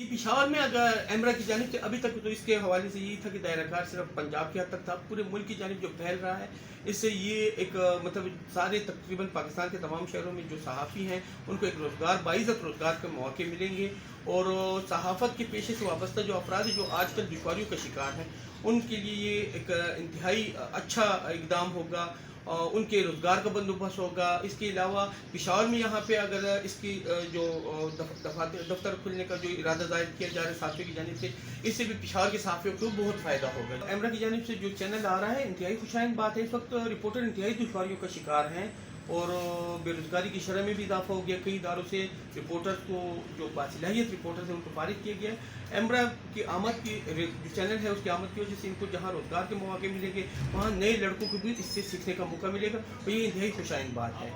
ये पिशावर में अगर एमरा की जानिब से अभी तक तो इसके हवाले से यही था कि दायरा कार सिर्फ पंजाब के हद तक था, पूरे मुल्क की जानिब जो फैल रहा है इससे ये एक मतलब सारे तकरीबन पाकिस्तान के तमाम शहरों में जो सहाफ़ी हैं उनको एक रोज़गार बाइज़्ज़त रोज़गार के मौके मिलेंगे। और सहाफ़त के पेशे से वाबस्ता जो अफराद जो आजकल दुश्वारियों का शिकार हैं उनके लिए ये एक इंतहाई अच्छा इक़दाम होगा। उनके रोज़गार का बंदोबस्त होगा। इसके अलावा पेशावर में यहाँ पे अगर इसकी जो दफ्तर खुलने का जो इरादा ज़ाहिर किया जा रहा है सहाफ़ियों की जानिब से, इससे भी पेशावर के सहाफ़ियों को बहुत फ़ायदा होगा। एमरा की जानिब से जो चैनल आ रहा है इंतहाई खुशाइन बात है। इस वक्त रिपोर्टर इंतहाई दुश्वारियों का शिकार हैं और बेरोज़गारी की शरह में भी इजाफा हो गया। कई इदारों से रिपोर्टर्स को जो बासलाहियत रिपोर्टर्स हैं उनको फारिग किया गया है। एमरा की आमद की जो चैनल है उसकी आमद की वजह से इनको जहाँ रोज़गार के मौके मिलेंगे वहाँ नए लड़कों को भी इससे सीखने का मौका मिलेगा और ये इंतहाई खुशाइन बात है।